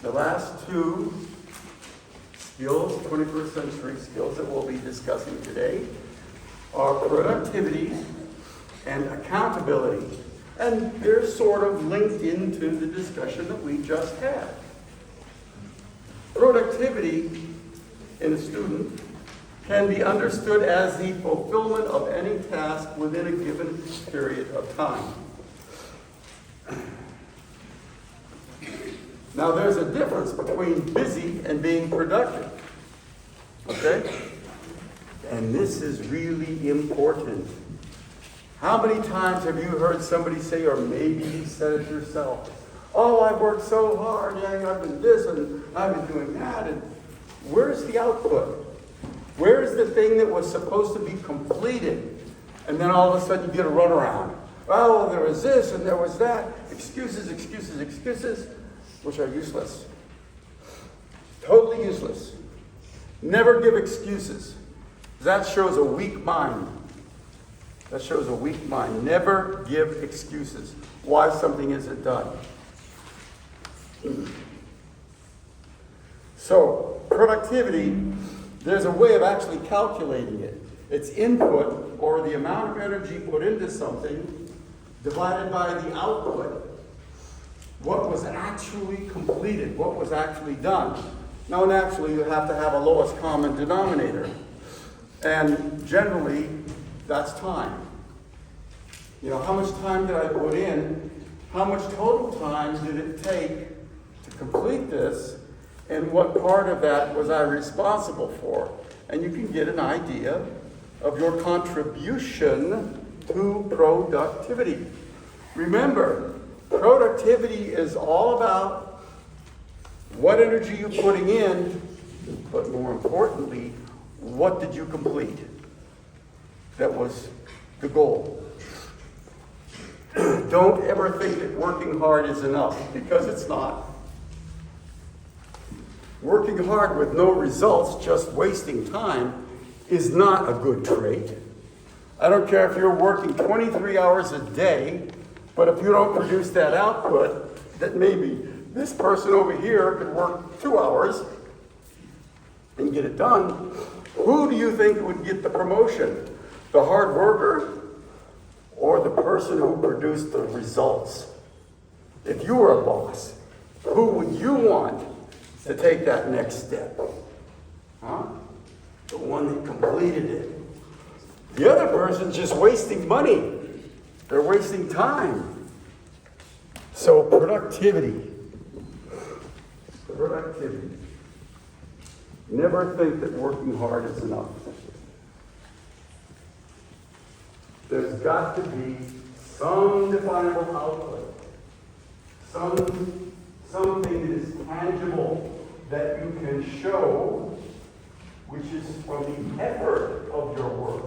The last two skills, 21st century skills that we'll be discussing today are productivity and accountability. And they're sort of linked into the discussion that we just had. Productivity in a student can be understood as the fulfillment of any task within a given period of time. Now, there's a difference between busy and being productive. Okay? And this is really important. How many times have you heard somebody say, or maybe you said it yourself, oh, I've worked so hard, yeah, I've been this and I've been doing that, and where's the output? Where's the thing that was supposed to be completed? And then all of a sudden you get a runaround. Oh, there was this and there was that. Excuses, excuses, excuses, which are useless. Totally useless. Never give excuses. That shows a weak mind. That shows a weak mind. Never give excuses why something isn't done. So, productivity, there's a way of actually calculating it. It's input, or the amount of energy put into something, divided by the output. What was actually completed, what was actually done. Now, naturally, you have to have a lowest common denominator. And generally, that's time. You know, how much time did I put in? How much total time did it take to complete this? And what part of that was I responsible for? And you can get an idea of your contribution to productivity. Remember, productivity is all about what energy you're putting in, but more importantly, what did you complete? That was the goal. Don't ever think that working hard is enough, because it's not. Working hard with no results, just wasting time, is not a good trait. I don't care if you're working 23 hours a day, but if you don't produce that output, that maybe this person over here could work 2 hours and get it done, who do you think would get the promotion? The hard worker or the person who produced the results? If you were a boss, who would you want to take that next step? Huh? The one that completed it. The other person's just wasting money. They're wasting time. So productivity. Productivity. Never think that working hard is enough. There's got to be some definable output. Something that is tangible that you can show, which is from the effort of your work.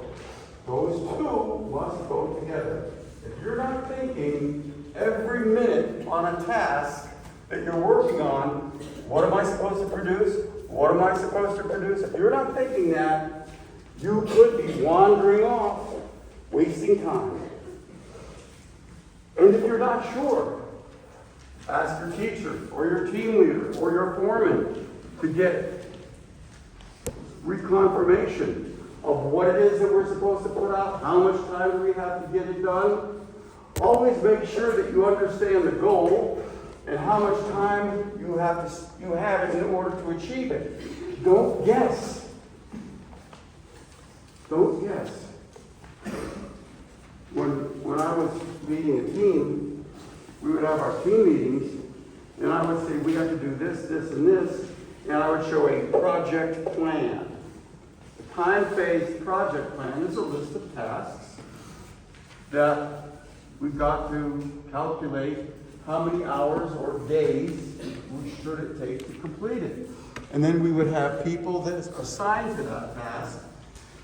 Those two must go together. If you're not thinking every minute on a task that you're working on, what am I supposed to produce? What am I supposed to produce? If you're not thinking that, you could be wandering off, wasting time. And if you're not sure, ask your teacher or your team leader or your foreman to get reconfirmation of what it is that we're supposed to put out, how much time do we have to get it done. Always make sure that you understand the goal and how much time you have in order to achieve it. Don't guess. Don't guess. When I was leading a team, we would have our team meetings, and I would say, we have to do this, this, and this, and I would show a project plan. The time-phased project plan is a list of tasks that we've got to calculate how many hours or days should it take to complete it. And then we would have people that is assigned to that task,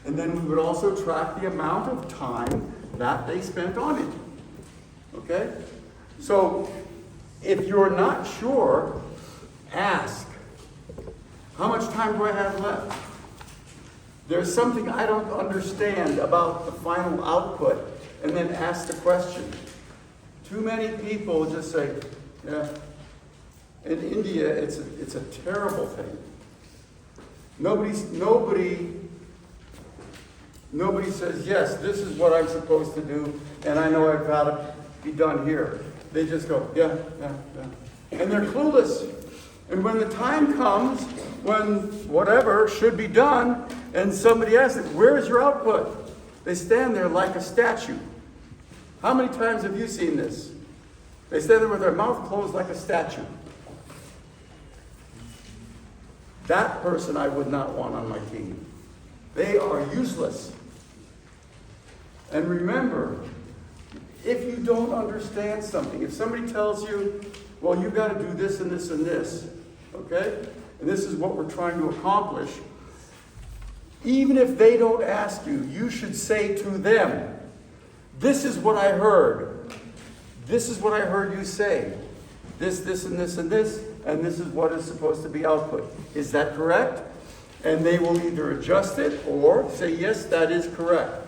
and then we would also track the amount of time that they spent on it. Okay? So, if you're not sure, ask, how much time do I have left? There's something I don't understand about the final output, and then ask the question. Too many people just say, yeah, In India, it's a terrible thing. Nobody says, yes, this is what I'm supposed to do, and I know I've got to be done here. They just go, yeah. And they're clueless. And when the time comes, when whatever should be done, and somebody asks them, where's your output? They stand there like a statue. How many times have you seen this? They stand there with their mouth closed like a statue. That person I would not want on my team. They are useless. And remember, if you don't understand something, if somebody tells you, well, you've got to do this and this and this, okay? And this is what we're trying to accomplish. Even if they don't ask you, you should say to them, this is what I heard. This is what I heard you say. This, and this, and this, and this is what is supposed to be output. Is that correct? And they will either adjust it or say, yes, that is correct.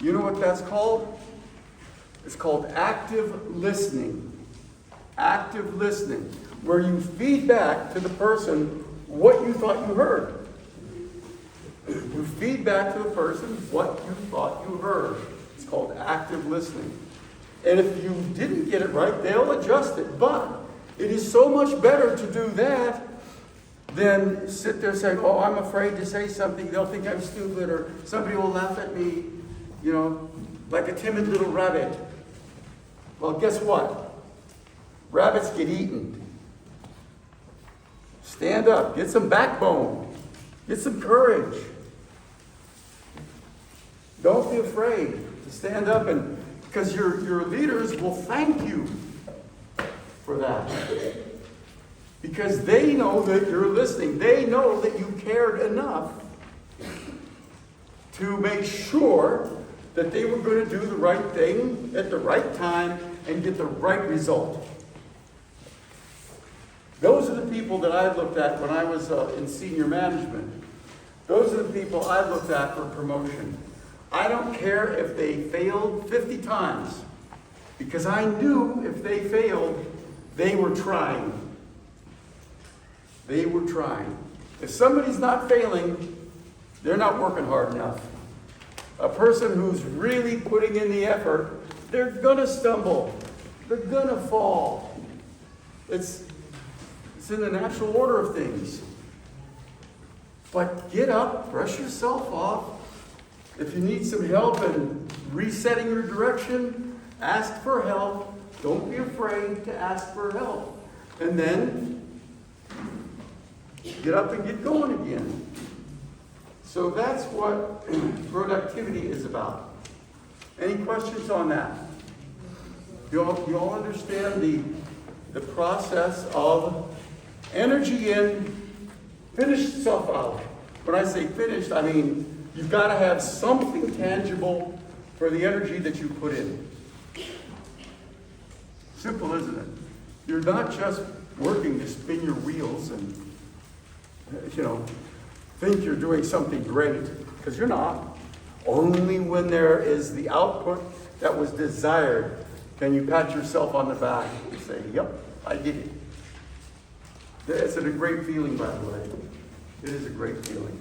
You know what that's called? It's called active listening. Active listening, where you feed back to the person what you thought you heard. You feed back to the person what you thought you heard. It's called active listening. And if you didn't get it right, they'll adjust it. But it is so much better to do that than sit there saying, oh, I'm afraid to say something. They'll think I'm stupid, or somebody will laugh at me, like a timid little rabbit. Well, guess what? Rabbits get eaten. Stand up. Get some backbone. Get some courage. Don't be afraid to stand up, and because your leaders will thank you for that. Because they know that you're listening. They know that you cared enough to make sure that they were going to do the right thing at the right time and get the right result. Those are the people that I looked at when I was in senior management. Those are the people I looked at for promotion. I don't care if they failed 50 times, because I knew if they failed, they were trying. They were trying. If somebody's not failing, they're not working hard enough. A person who's really putting in the effort, they're going to stumble. They're going to fall. It's in the natural order of things. But get up, brush yourself off. If you need some help in resetting your direction, ask for help. Don't be afraid to ask for help. And then get up and get going again. So that's what productivity is about. Any questions on that? You all understand the process of energy in, finish stuff out. When I say finished, I mean you've got to have something tangible for the energy that you put in. Simple, isn't it? You're not just working to spin your wheels and, think you're doing something great, because you're not. Only when there is the output that was desired can you pat yourself on the back and say, yep, I did it. It's a great feeling, by the way. It is a great feeling.